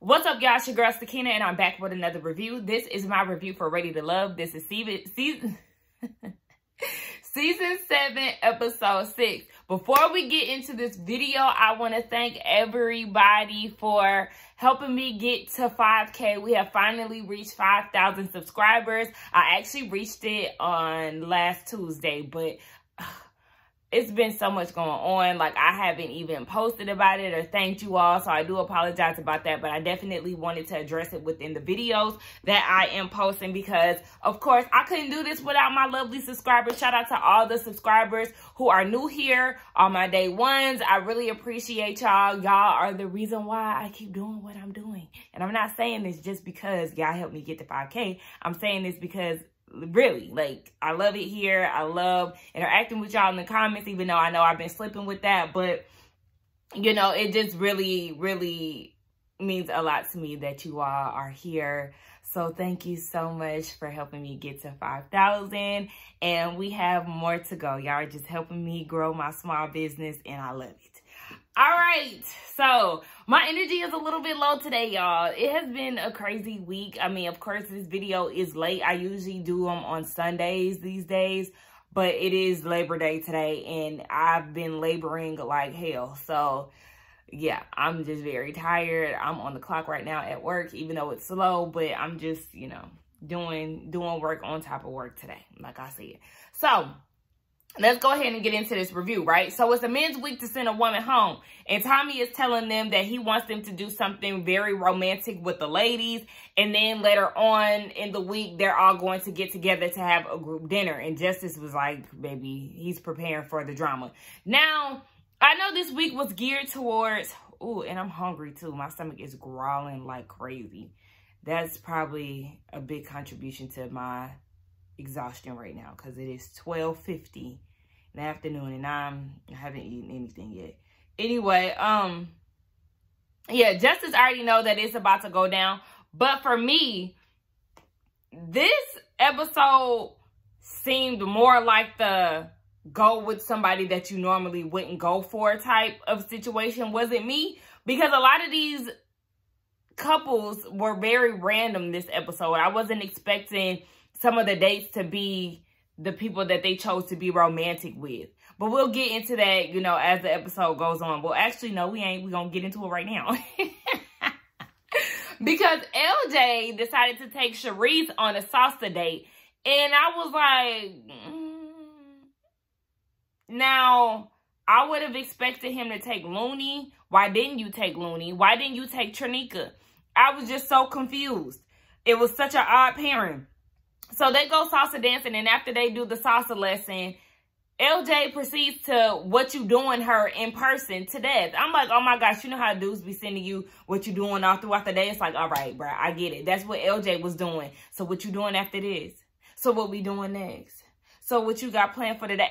What's up, y'all? It's your girl, Shakira, and I'm back with another review. This is my review for Ready to Love. This is season 7, episode 6. Before we get into this video, I want to thank everybody for helping me get to 5K. We have finally reached 5,000 subscribers. I actually reached it on last Tuesday, but it's been so much going on. Like, I haven't even posted about it or thanked you all, so I do apologize about that, but I definitely wanted to address it within the videos that I am posting because, of course, I couldn't do this without my lovely subscribers. Shout out to all the subscribers who are new here, all my day ones. I really appreciate y'all. Y'all are the reason why I keep doing what I'm doing. And I'm not saying this just because y'all helped me get to 5K. I'm saying this because really, like, I love it here. I love interacting with y'all in the comments, even though I know I've been slipping with that. But, you know, it just really, really means a lot to me that you all are here. So thank you so much for helping me get to 5,000. And we have more to go. Y'all are just helping me grow my small business, and I love it. All right, so my energy is a little bit low today, y'all. It has been a crazy week. I mean, of course, this video is late. I usually do them on Sundays these days, but it is Labor Day today, and I've been laboring like hell. So, yeah, I'm just very tired. I'm on the clock right now at work, even though it's slow, but I'm just, you know, doing work on top of work today, like I said. So let's go ahead and get into this review, right? So it's a men's week to send a woman home. And Tommy is telling them that he wants them to do something very romantic with the ladies. And then later on in the week, they're all going to get together to have a group dinner. And Justice was like, baby, he's preparing for the drama. Now, I know this week was geared towards, ooh, and I'm hungry too. My stomach is growling like crazy. That's probably a big contribution to my exhaustion right now, because it is 12:50 in the afternoon and I haven't eaten anything yet. Anyway, yeah, Justice already know that it's about to go down, but for me, this episode seemed more like the go with somebody that you normally wouldn't go for type of situation. Was it me? Because a lot of these couples were very random this episode. I wasn't expecting some of the dates to be the people that they chose to be romantic with. But we'll get into that, you know, as the episode goes on. Well, actually, no, we ain't. We're going to get into it right now. Because LJ decided to take Sharice on a salsa date. And I was like, Now, I would have expected him to take Looney. Why didn't you take Looney? Why didn't you take Trinika? I was just so confused. It was such an odd pairing. So they go salsa dancing, and after they do the salsa lesson, LJ proceeds to what you doing her in person to death. I'm like, oh my gosh, you know how dudes be sending you what you doing all throughout the day? It's like, all right, bro, I get it. That's what LJ was doing. So what you doing after this? So what we doing next? So what you got planned for today?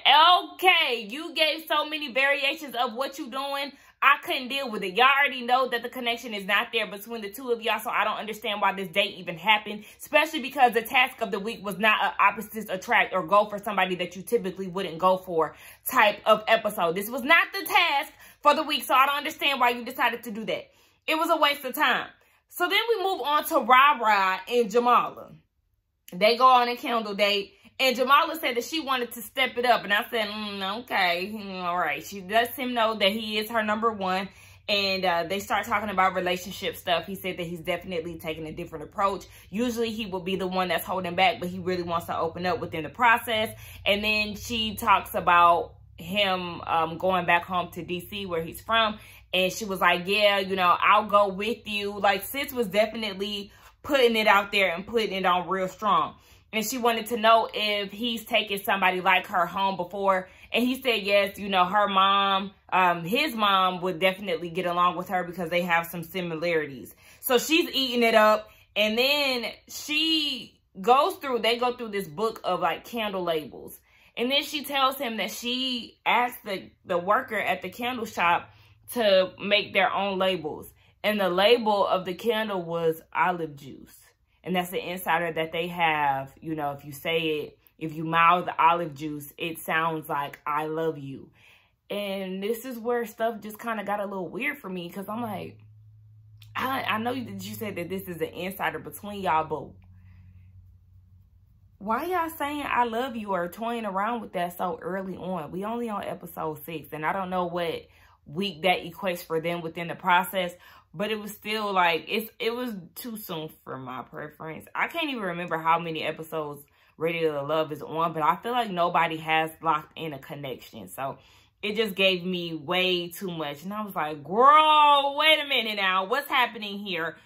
Okay, you gave so many variations of what you doing. I couldn't deal with it. Y'all already know that the connection is not there between the two of y'all, so I don't understand why this date even happened, especially because the task of the week was not an opposites attract or go for somebody that you typically wouldn't go for type of episode. This was not the task for the week, so I don't understand why you decided to do that. It was a waste of time. So then we move on to Ra and Jamala. They go on a candle date. And Jamala said that she wanted to step it up. And I said, okay, all right. She lets him know that he is her number one. And they start talking about relationship stuff. He said that he's definitely taking a different approach. Usually he will be the one that's holding back, but he really wants to open up within the process. And then she talks about him going back home to DC where he's from. And she was like, yeah, you know, I'll go with you. Like, sis was definitely putting it out there and putting it on real strong. And she wanted to know if he's taken somebody like her home before. And he said, yes, you know, her mom, his mom would definitely get along with her because they have some similarities. So she's eating it up. And then she goes through, they go through this book of like candle labels. And then she tells him that she asked the worker at the candle shop to make their own labels. And the label of the candle was olive juice. And that's the insider that they have. You know, if you say it, if you mouth the olive juice, it sounds like I love you. And this is where stuff just kind of got a little weird for me, because I'm like, I know that you said that this is an insider between y'all, but why y'all saying I love you or toying around with that so early on? We only on episode 6, and I don't know what week that equates for them within the process, but it was still like, it was too soon for my preference. I can't even remember how many episodes Ready to Love is on, but I feel like nobody has locked in a connection. So it just gave me way too much. And I was like, girl, wait a minute now. What's happening here?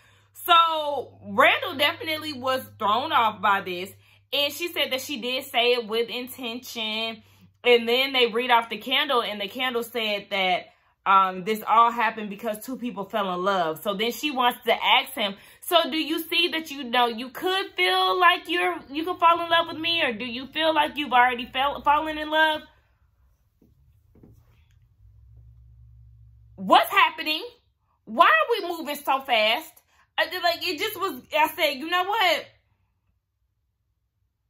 So Randall definitely was thrown off by this. And she said that she did say it with intention. And then they read off the candle, and the candle said that this all happened because 2 people fell in love. So then she wants to ask him, so do you see that, you know, you could feel like you could fall in love with me, or do you feel like you've already fallen in love? What's happening? Why are we moving so fast? Like, it just was, I said, you know what?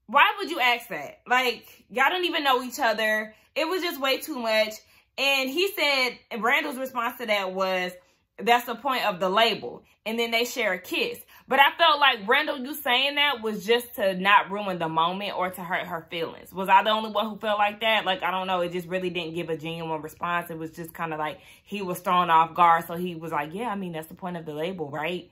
Why would you ask that? Like, y'all don't even know each other. It was just way too much. And he said, and Randall's response to that was, that's the point of the label. And then they share a kiss. But I felt like, Randall, you saying that was just to not ruin the moment or to hurt her feelings. Was I the only one who felt like that? Like, I don't know. It just really didn't give a genuine response. It was just kind of like he was thrown off guard. So he was like, yeah, I mean, that's the point of the label, right?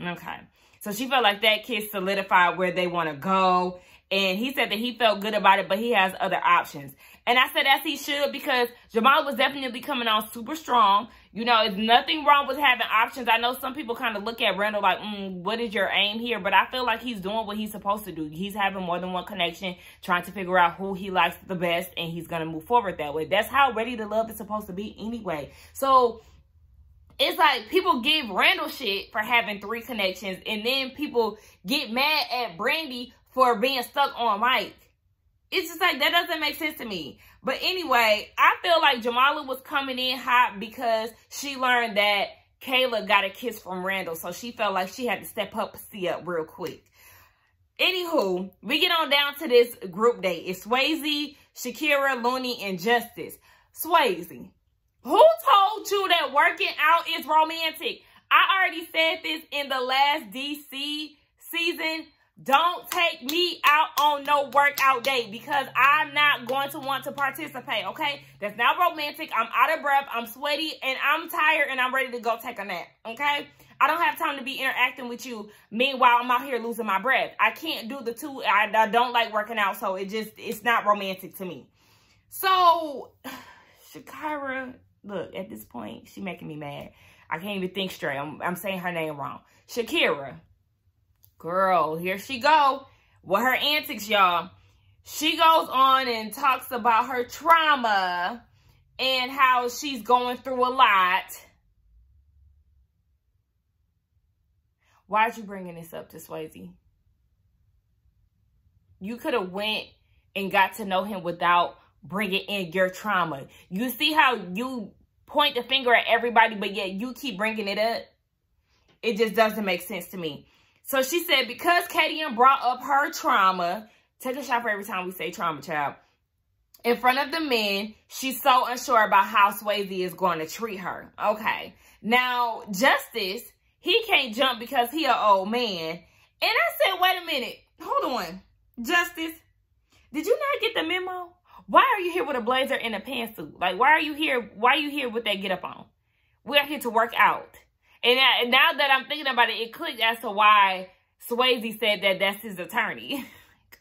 Okay. So she felt like that kiss solidified where they want to go. And he said that he felt good about it, but he has other options. And I said, as he should, because Jamal was definitely coming on super strong. You know, there's nothing wrong with having options. I know some people kind of look at Randall like, what is your aim here? But I feel like he's doing what he's supposed to do. He's having more than one connection, trying to figure out who he likes the best, and he's going to move forward that way. That's how Ready to Love is supposed to be anyway. So it's like people give Randall shit for having 3 connections, and then people get mad at Brandi for being stuck on Mike. It's just like, that doesn't make sense to me. But anyway, I feel like Jamala was coming in hot because she learned that Kayla got a kiss from Randall. So she felt like she had to step up, see up real quick. Anywho, we get on down to this group date. It's Swayze, Shakira, Looney, and Justice. Swayze, who told you that working out is romantic? I already said this in the last DC season. Don't take me out on no workout day because I'm not going to want to participate, okay? That's not romantic. I'm out of breath. I'm sweaty, and I'm tired, and I'm ready to go take a nap, okay? I don't have time to be interacting with you. Meanwhile, I'm out here losing my breath. I can't do the two. I don't like working out, so it's not romantic to me. So, Shakira, look, at this point, she's making me mad. I can't even think straight. I'm saying her name wrong. Shakira. Girl, here she go with her antics, y'all. She goes on and talks about her trauma and how she's going through a lot. Why are you bringing this up to Swayze? You could have went and got to know him without bringing in your trauma. You see how you point the finger at everybody, but yet you keep bringing it up? It just doesn't make sense to me. So she said, because Katie brought up her trauma, take a shot for every time we say trauma, child, in front of the men, she's so unsure about how Swayze is going to treat her. Okay. Now, Justice, he can't jump because he an old man. And I said, wait a minute. Hold on. Justice, did you not get the memo? Why are you here with a blazer and a pantsuit? Like, why are you here? Why are you here with that get up on? We're here to work out. And now that I'm thinking about it, it clicked as to why Swayze said that that's his attorney.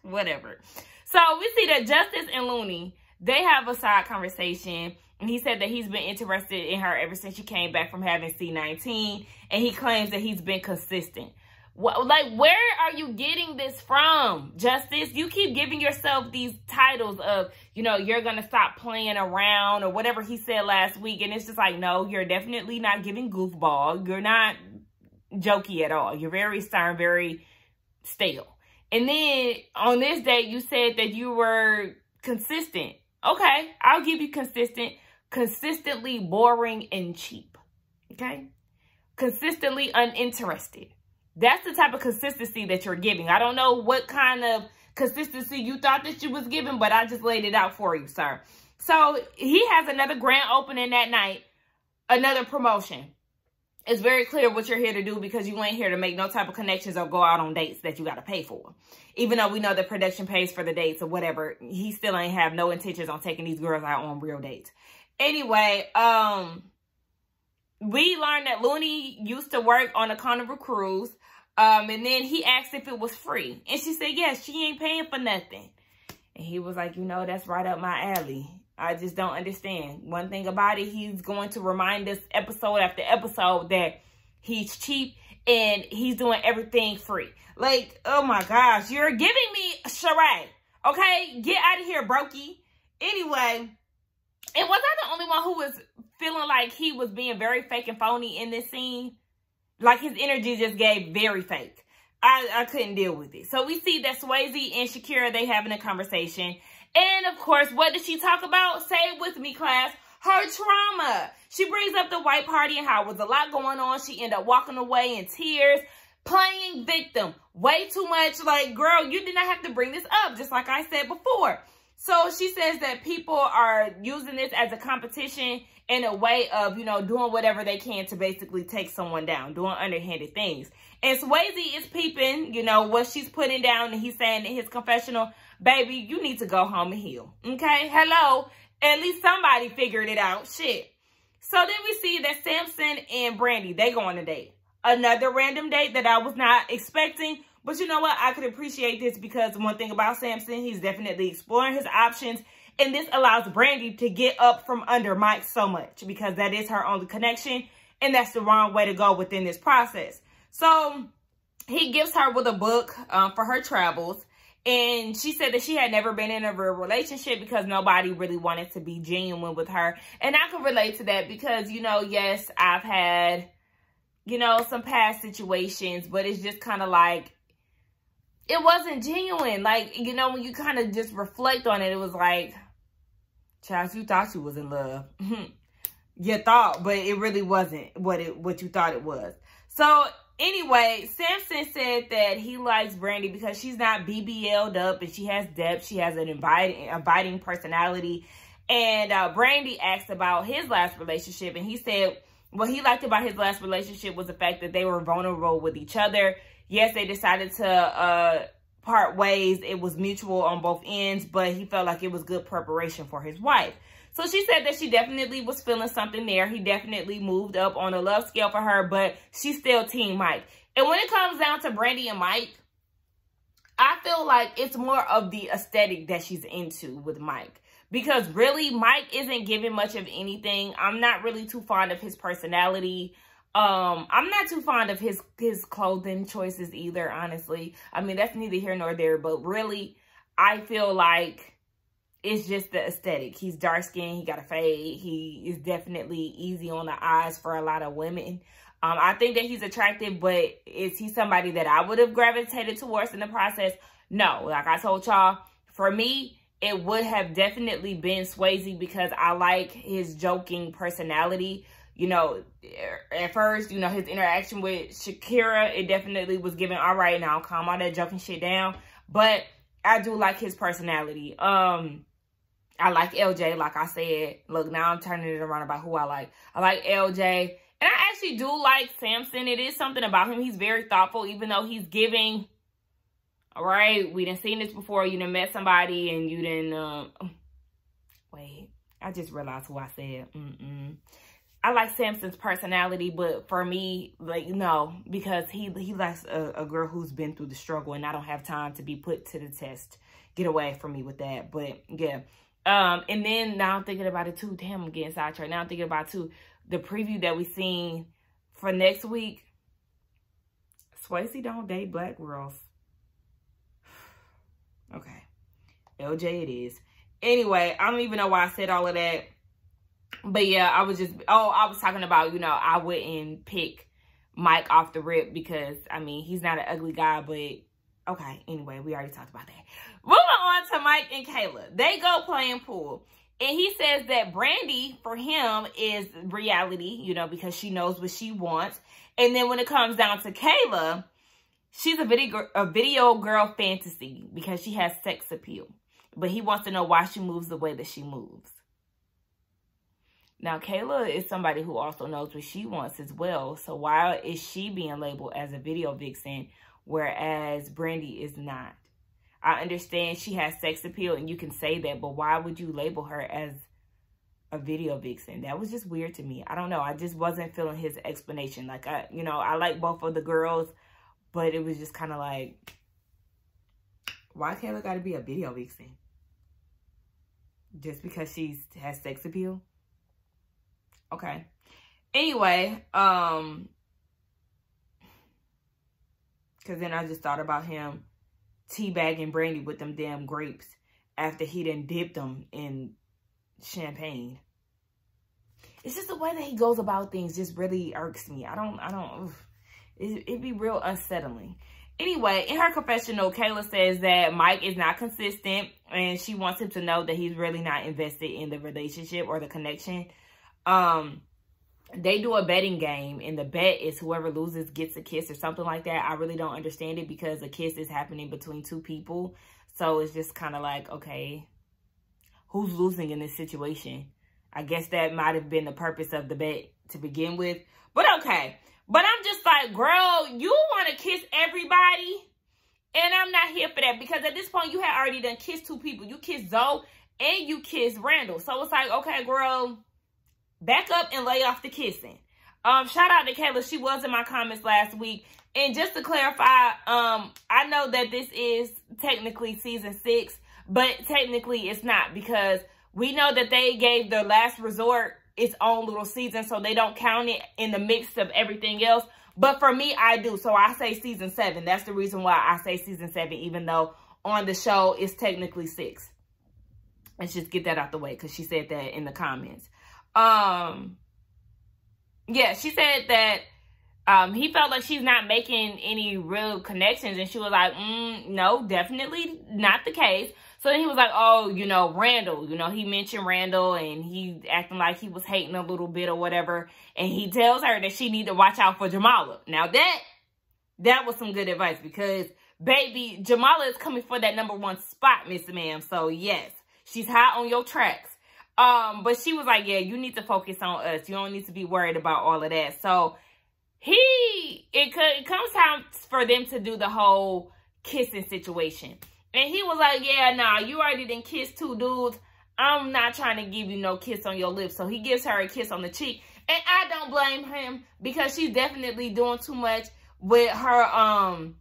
Whatever. So we see that Justice and Looney, they have a side conversation. And he said that he's been interested in her ever since she came back from having C19. And he claims that he's been consistent. Like, where are you getting this from, Justice? You keep giving yourself these titles of, you know, you're going to stop playing around or whatever he said last week. And it's just like, no, you're definitely not giving goofball. You're not jokey at all. You're very stern, very stale. And then on this date, you said that you were consistent. Okay, I'll give you consistent. Consistently boring and cheap. Okay? Consistently uninterested. That's the type of consistency that you're giving. I don't know what kind of consistency you thought that you was giving, but I just laid it out for you, sir. So he has another grand opening that night, another promotion. it's very clear what you're here to do, because you ain't here to make no type of connections or go out on dates that you got to pay for. Even though we know the production pays for the dates or whatever, he still ain't have no intentions on taking these girls out on real dates. Anyway, we learned that Looney used to work on a Carnival cruise. And then he asked if it was free. And she said, yes, she ain't paying for nothing. And he was like, you know, that's right up my alley. I just don't understand. One thing about it, he's going to remind us episode after episode that he's cheap and he's doing everything free. Like, oh my gosh, you're giving me a charade. Okay, get out of here, brokey. Anyway, and was I the only one who was feeling like he was being very fake and phony in this scene? Like, his energy just gave very fake. I couldn't deal with it. So we see that Swayze and Shakira, they having a conversation. And of course, what did she talk about? Say it with me, class. Her trauma. She brings up the white party and how it was a lot going on. She ended up walking away in tears, playing victim. Way too much. Like, girl, you did not have to bring this up, just like I said before. So she says that people are using this as a competition in a way of, you know, doing whatever they can to basically take someone down, doing underhanded things. And Swayze is peeping, you know, what she's putting down, and he's saying in his confessional, baby, you need to go home and heal. Okay? Hello? At least somebody figured it out. Shit. So then we see that Samson and Brandi, they go on a date. Another random date that I was not expecting. But you know what? I could appreciate this, because one thing about Samson, he's definitely exploring his options. And this allows Brandi to get up from under Mike so much, because that is her only connection. And that's the wrong way to go within this process. So he gives her with a book for her travels. And she said that she had never been in a real relationship because nobody really wanted to be genuine with her. And I can relate to that because, you know, yes, I've had, you know, some past situations, but it's just kind of like, it wasn't genuine. Like, you know, when you kind of just reflect on it, it was like, child, you thought you was in love. You thought, but it really wasn't what you thought it was. So anyway, Samson said that he likes Brandi because she's not BBL'd up and she has depth. She has an inviting personality. And Brandi asked about his last relationship, and he said what he liked about his last relationship was the fact that they were vulnerable with each other. Yes, they decided to part ways. It was mutual on both ends, but he felt like it was good preparation for his wife. So she said that she definitely was feeling something there. He definitely moved up on a love scale for her, but she's still Team Mike. And when it comes down to Brandi and Mike, I feel like it's more of the aesthetic that she's into with Mike. Because really, Mike isn't giving much of anything. I'm not really too fond of his personality. I'm not too fond of his clothing choices either, honestly. I mean, that's neither here nor there, but really, I feel like it's just the aesthetic. He's dark-skinned, he got a fade, he is definitely easy on the eyes for a lot of women. I think that he's attractive, but is he somebody that I would have gravitated towards in the process? No. Like I told y'all, for me, it would have definitely been Swayze because I like his joking personality. You know, at first, you know, his interaction with Shakira, it definitely was giving, all right, now calm all that joking shit down. But I do like his personality. I like LJ, like I said. Look, now I'm turning it around about who I like. I like LJ. And I actually do like Samson. It is something about him. He's very thoughtful, even though he's giving, all right, we done seen this before. You done met somebody and you done, wait, I just realized who I said. I like Samson's personality, but for me, like, no, because he likes a girl who's been through the struggle, and I don't have time to be put to the test. Get away from me with that. But yeah. And then now I'm thinking about it too. Damn, I'm getting sidetracked. Now I'm thinking about too the preview that we seen for next week. Swayze don't date black girls. Okay. LJ it is. Anyway, I don't even know why I said all of that. But yeah, I was talking about, you know, I wouldn't pick Mike off the rip because, I mean, he's not an ugly guy, but okay. Anyway, we already talked about that. Moving on to Mike and Kayla. They go playing pool. And he says that Brandi, for him, is reality, you know, because she knows what she wants. And then when it comes down to Kayla, she's a video girl fantasy because she has sex appeal. But he wants to know why she moves the way that she moves. Now, Kayla is somebody who also knows what she wants as well. So why is she being labeled as a video vixen, whereas Brandi is not? I understand she has sex appeal and you can say that, but why would you label her as a video vixen? That was just weird to me. I don't know. I just wasn't feeling his explanation. Like, I like both of the girls, but it was just kind of like, why Kayla got to be a video vixen? Just because she has sex appeal? Okay. Anyway, because then I just thought about him teabagging Brandi with them damn grapes after he done dipped them in champagne. It's just the way that he goes about things just really irks me. It'd be real unsettling. Anyway, in her confessional, Kayla says that Mike is not consistent and she wants him to know that he's really not invested in the relationship or the connection. They do a betting game and the bet is whoever loses gets a kiss or something like that. I really don't understand it because a kiss is happening between two people. So it's just kind of like, okay, who's losing in this situation? I guess that might have been the purpose of the bet to begin with. But okay. But I'm just like, girl, you want to kiss everybody? And I'm not here for that because at this point, you had already done kissed two people. You kissed Zoe and you kissed Randall. So it's like, okay, girl, back up and lay off the kissing. Shout out to Kayla. She was in my comments last week. And just to clarify, I know that this is technically season 6, but technically it's not because we know that they gave their last resort its own little season, so they don't count it in the mix of everything else. But for me, I do. So I say season 7. That's the reason why I say season 7, even though on the show it's technically 6. Let's just get that out the way because she said that in the comments. Yeah, she said that he felt like she's not making any real connections, and she was like, no, definitely not the case. So then he was like, oh, Randall, he mentioned Randall and he acting like he was hating a little bit or whatever. And he tells her that she need to watch out for Jamala. Now that was some good advice because baby, Jamala is coming for that #1 spot, Miss Ma'am. So yes, she's hot on your tracks. But she was like, yeah, you need to focus on us. You don't need to be worried about all of that. So it comes time for them to do the whole kissing situation. And he was like, yeah, nah, you already done kissed 2 dudes. I'm not trying to give you no kiss on your lips. So he gives her a kiss on the cheek. And I don't blame him because she's definitely doing too much with her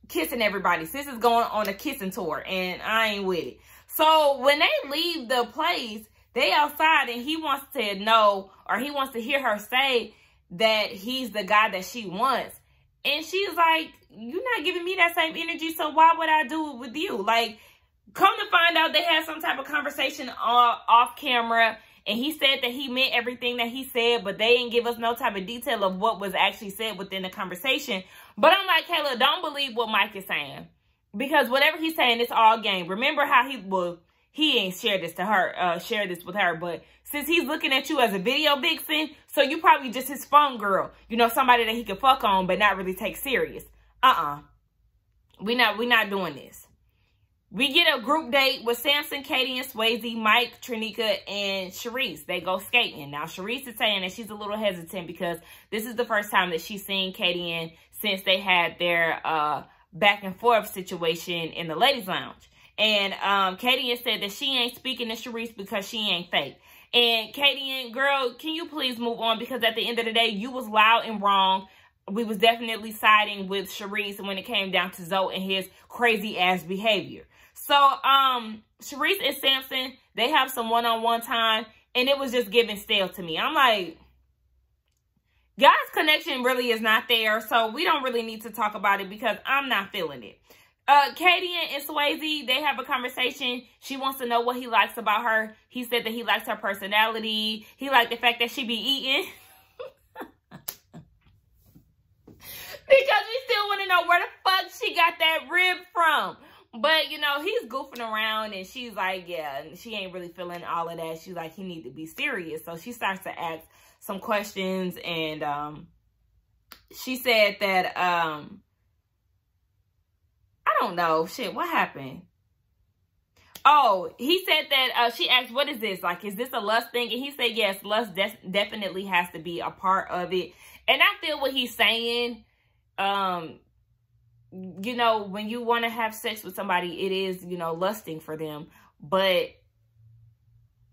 kissing everybody. Sis is going on a kissing tour and I ain't with it. So when they leave the place, they outside and he wants to know, or he wants to hear her say that he's the guy that she wants. And she's like, you're not giving me that same energy, so why would I do it with you? Like, come to find out they had some type of conversation off camera, and he said that he meant everything that he said, but they didn't give us no type of detail of what was actually said within the conversation. But I'm like, Kayla, don't believe what Mike is saying. Because whatever he's saying, it's all game. Remember how he ain't shared this to her, shared this with her, but since he's looking at you as a video vixen, so you probably just his phone girl, somebody that he can fuck on but not really take serious. We not doing this. We get a group date with Samson, Katie, and Swayze, Mike, Trinika, and Sharice. They go skating. Now, Sharice is saying that she's a little hesitant because this is the first time that she's seen Katie in since they had their back and forth situation in the ladies' lounge. And Katie said that she ain't speaking to Sharice because she ain't fake. And Katie, girl, can you please move on? Because at the end of the day, you was loud and wrong. We was definitely siding with Sharice when it came down to Zoe and his crazy ass behavior. So, Sharice and Samson, they have some one-on-one time, and it was just giving stale to me. I'm like, God's connection really is not there, so we don't really need to talk about it because I'm not feeling it. Katie and Swayze, they have a conversation. She wants to know what he likes about her. He said that he likes her personality. He liked the fact that she be eating. Because we still want to know where the fuck she got that rib from. But, he's goofing around and she's like, yeah, she ain't really feeling all of that. She's like, he need to be serious. So she starts to ask some questions and she said that, I don't know. Shit, what happened? Oh, he said that, she asked, what is this? Like, is this a lust thing? And he said, yes, lust definitely has to be a part of it. And I feel what he's saying. You know, when you want to have sex with somebody, it is, you know, lusting for them. But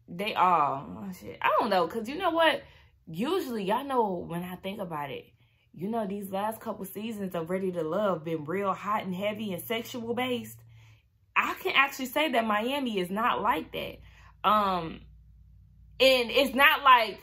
they all, oh shit, I don't know. Because you know what? Usually, y'all know when I think about it, you know, these last couple seasons of Ready to Love been real hot and heavy and sexual based. I can actually say that Miami is not like that. And it's not like,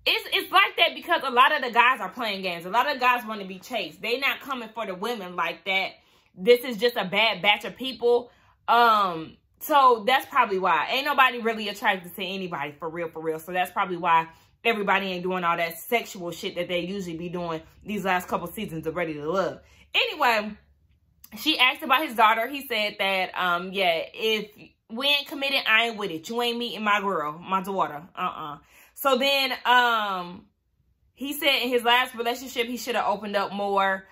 it's like that because a lot of the guys are playing games. A lot of guys want to be chased. They not coming for the women like that. This is just a bad batch of people. So that's probably why. Ain't nobody really attracted to anybody for real, for real. So that's probably why everybody ain't doing all that sexual shit that they usually be doing these last couple seasons of Ready to Love. Anyway, she asked about his daughter. He said that, yeah, if we ain't committed, I ain't with it. You ain't meeting my girl, my daughter. So then, he said in his last relationship, he should have opened up more.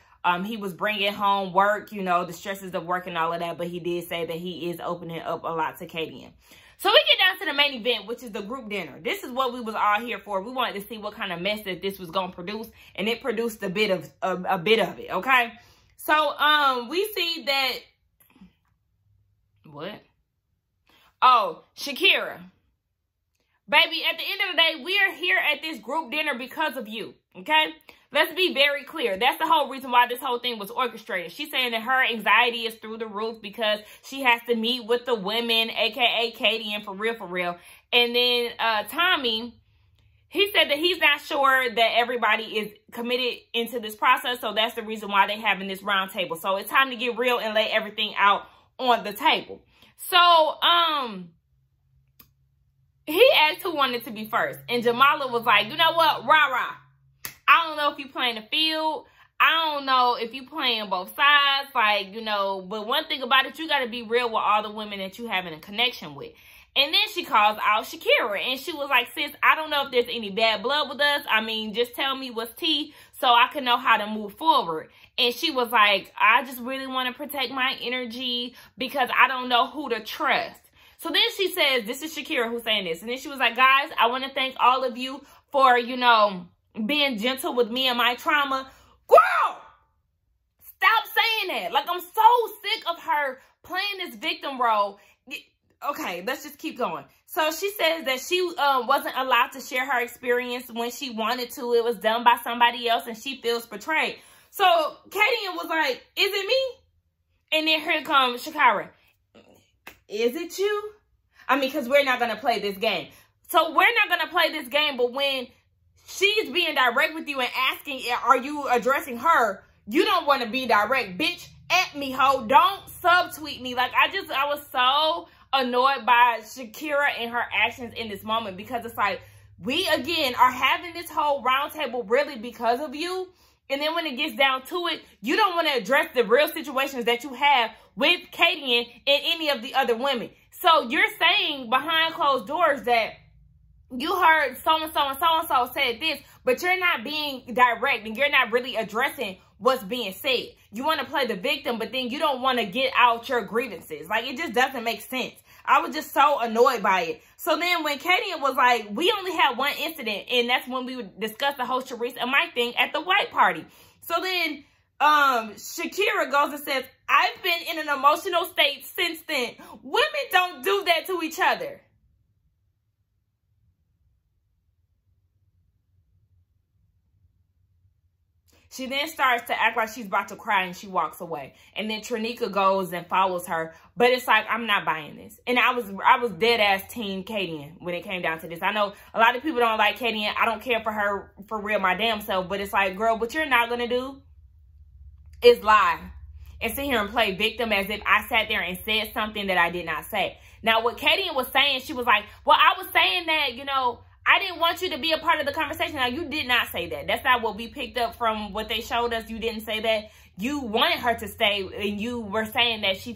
He was bringing home work, you know, the stresses of work and all of that. But he did say that he is opening up a lot to Katie. So we get down to the main event, which is the group dinner. This is what we was all here for. We wanted to see what kind of mess that this was going to produce. And it produced a bit of it, okay? So, we see that, what? Oh, Shakira. Baby, at the end of the day, we are here at this group dinner because of you, okay? Let's be very clear. That's the whole reason why this whole thing was orchestrated. She's saying that her anxiety is through the roof because she has to meet with the women, a.k.a. Katie, and for real. And then Tommy, he said that he's not sure that everybody is committed into this process. So that's the reason why they're having this round table. So it's time to get real and lay everything out on the table. So, he asked who wanted to be first. And Jamala was like, you know what? Rah-rah. I don't know if you playing the field. I don't know if you playing both sides. Like, you know, but one thing about it, you got to be real with all the women that you having a connection with. And then she calls out Shakira. And she was like, sis, I don't know if there's any bad blood with us. I mean, just tell me what's tea so I can know how to move forward. And she was like, I just really want to protect my energy because I don't know who to trust. So then she says, this is Shakira who's saying this. And then she was like, guys, I want to thank all of you for, you know, being gentle with me and my trauma. Girl, stop saying that. Like, I'm so sick of her playing this victim role. Okay, let's just keep going. So she says that she wasn't allowed to share her experience when she wanted to. It was done by somebody else and she feels betrayed. So Katie was like, is it me? And then here comes Shakira. Is it you? I mean, because we're not going to play this game. So we're not going to play this game, but when she's being direct with you and asking, are you addressing her? You don't want to be direct. Bitch, at me, ho. Don't subtweet me. Like, I was so annoyed by Shakira and her actions in this moment because it's like, we, again, are having this whole roundtable really because of you. And then when it gets down to it, you don't want to address the real situations that you have with Katie and any of the other women. So you're saying behind closed doors that you heard so-and-so and so-and-so said this, but you're not being direct and you're not really addressing what's being said. You want to play the victim, but then you don't want to get out your grievances. Like, it just doesn't make sense. I was just so annoyed by it. So then when Katie was like, we only had one incident, and that's when we would discuss the whole Sharice and Mike thing at the white party. So then Shakira goes and says, I've been in an emotional state since then. Women don't do that to each other. She then starts to act like she's about to cry and she walks away. And then Trinika goes and follows her. But it's like, I'm not buying this. And I was dead ass team Katie when it came down to this. I know a lot of people don't like Katie. I don't care for her for real, my damn self. But it's like, girl, what you're not going to do is lie and sit here and play victim as if I sat there and said something that I did not say. Now, what Katie was saying, she was like, well, I was saying that, you know, I didn't want you to be a part of the conversation. Now, you did not say that. That's not what we picked up from what they showed us. You didn't say that. you wanted her to stay, and you were saying that she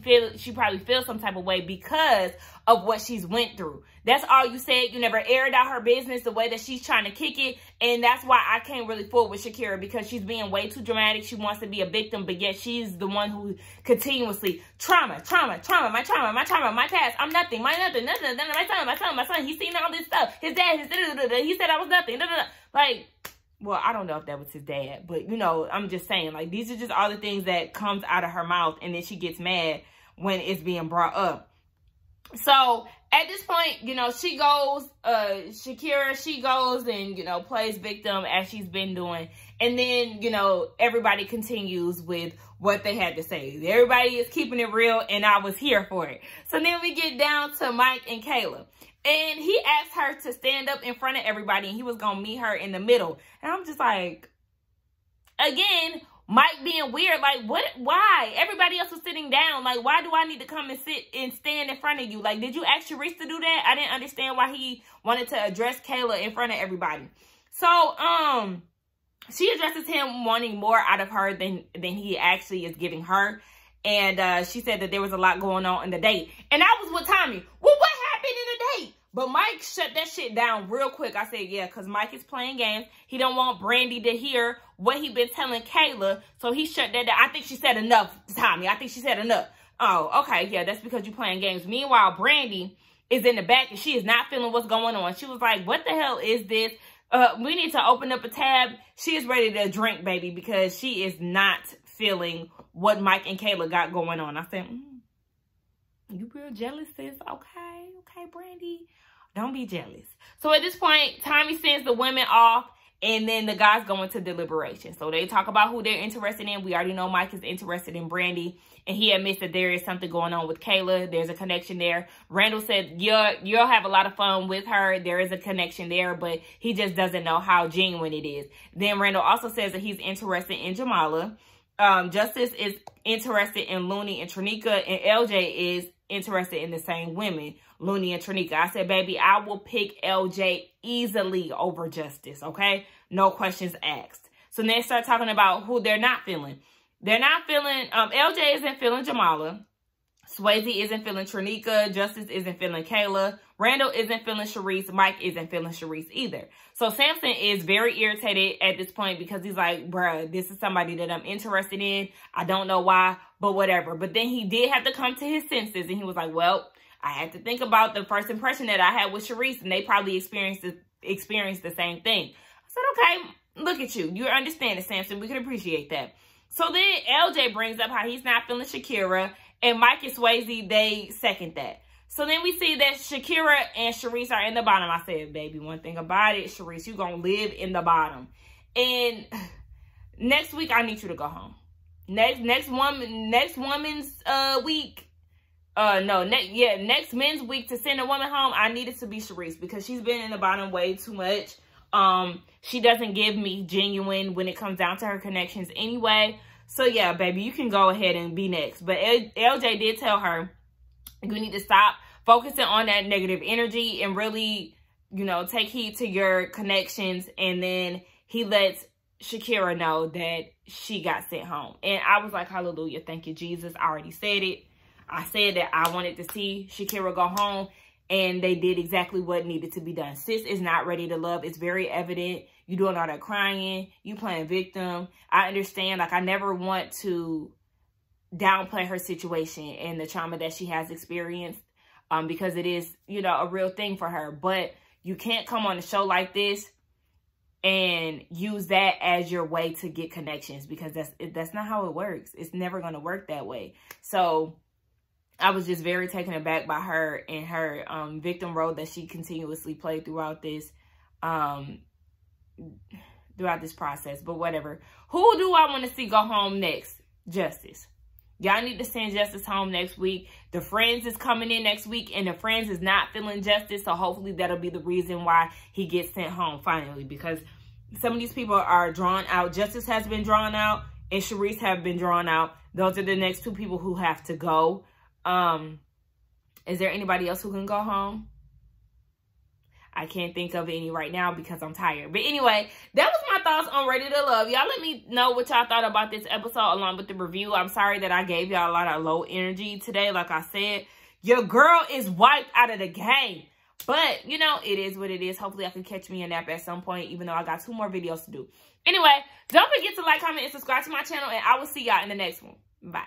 probably feels some type of way because of what she's went through. That's all you said. You never aired out her business the way that she's trying to kick it. And that's why I can't really fool with Shakira, because she's being way too dramatic. She wants to be a victim, but yet she's the one who continuously trauma, my past. I'm nothing, my son. He's seen all this stuff. His dad, he said I was nothing. Like, well, I don't know if that was his dad, but you know, I'm just saying, like, these are just all the things that comes out of her mouth, and then she gets mad when it's being brought up. So at this point, you know, she goes, Shakira, she goes and, you know, plays victim as she's been doing. And then, you know, everybody continues with what they had to say. Everybody is keeping it real, and I was here for it. So then we get down to Mike and Kayla. And he asked her to stand up in front of everybody, and he was going to meet her in the middle. And I'm just like, again, Mike being weird. Like, what? Why? Everybody else was sitting down. Like, why do I need to come and sit and stand in front of you? Like, did you ask Sharice to do that? I didn't understand why he wanted to address Kayla in front of everybody. So, she addresses him wanting more out of her than he actually is giving her. And she said that there was a lot going on in the date. And I was with Tommy. Well, what happened in the date? But Mike shut that shit down real quick. I said, yeah, because Mike is playing games. He don't want Brandi to hear what he been telling Kayla. So he shut that down. I think she said enough, Tommy. I think she said enough. Oh, okay. Yeah, that's because you're playing games. Meanwhile, Brandi is in the back, and she is not feeling what's going on. She was like, what the hell is this? We need to open up a tab. She is ready to drink, baby, because she is not feeling what Mike and Kayla got going on. I said, you real jealous, sis? Okay, Brandi. Don't be jealous. So at this point, Tommy sends the women off, and then the guys go into deliberation. So they talk about who they're interested in. We already know Mike is interested in Brandi, and he admits that there is something going on with Kayla. There's a connection there. Randall said, you'll have a lot of fun with her. There is a connection there, but he just doesn't know how genuine it is. Then Randall also says that he's interested in Jamala. Justice is interested in Looney and Trinica, and LJ is interested in the same women, Looney and Trinica. I said, baby, I will pick LJ easily over Justice, okay? No questions asked. So then they start talking about who they're not feeling. They're not feeling, LJ isn't feeling Jamala. Swayze isn't feeling Trinica. Justice isn't feeling Kayla. Randall isn't feeling Sharice. Mike isn't feeling Sharice either. So Samson is very irritated at this point because he's like, bruh, this is somebody that I'm interested in. I don't know why, but whatever. But then he did have to come to his senses, and he was like, well, I had to think about the first impression that I had with Sharice, and they probably experienced the same thing. I said, okay, look at you. You're understanding, Samson. We can appreciate that. So then LJ brings up how he's not feeling Shakira, and Mike and Swayze, they second that. So then we see that Shakira and Sharice are in the bottom. I said, baby, one thing about it, Sharice, you're going to live in the bottom. And next week, I need you to go home. Next woman's week. Next men's week to send a woman home, I need it to be Sharice, because she's been in the bottom way too much. She doesn't give me genuine when it comes down to her connections anyway. So yeah, baby, you can go ahead and be next. But LJ did tell her, you need to stop focusing on that negative energy and really, you know, take heed to your connections. And then he lets Shakira know that she got sent home. And I was like, hallelujah, thank you, Jesus. I already said it. I said that I wanted to see Shakira go home, and they did exactly what needed to be done. Sis is not ready to love. It's very evident. You doing all that crying. You playing victim. I understand. Like, I never want to downplay her situation and the trauma that she has experienced, because it is, you know, a real thing for her. But you can't come on a show like this and use that as your way to get connections, because that's not how it works. It's never going to work that way. So I was just very taken aback by her and her victim role that she continuously played throughout this process. But whatever. Who do I want to see go home next? Justice. Y'all need to send Justice home next week. The Friends is coming in next week, and the Friends is not feeling Justice. So hopefully that'll be the reason why he gets sent home finally, because some of these people are drawn out. Justice has been drawn out, and Sharice have been drawn out. Those are the next two people who have to go. Is there anybody else who can go home? I can't think of any right now because I'm tired. But anyway, that was my my thoughts on Ready to Love. Y'all let me know what y'all thought about this episode along with the review. I'm sorry that I gave y'all a lot of low energy today. Like I said, your girl is wiped out of the game. But, you know, it is what it is. Hopefully, I can catch me a nap at some point, even though I got 2 more videos to do. Anyway, don't forget to like, comment, and subscribe to my channel, and I will see y'all in the next one. Bye.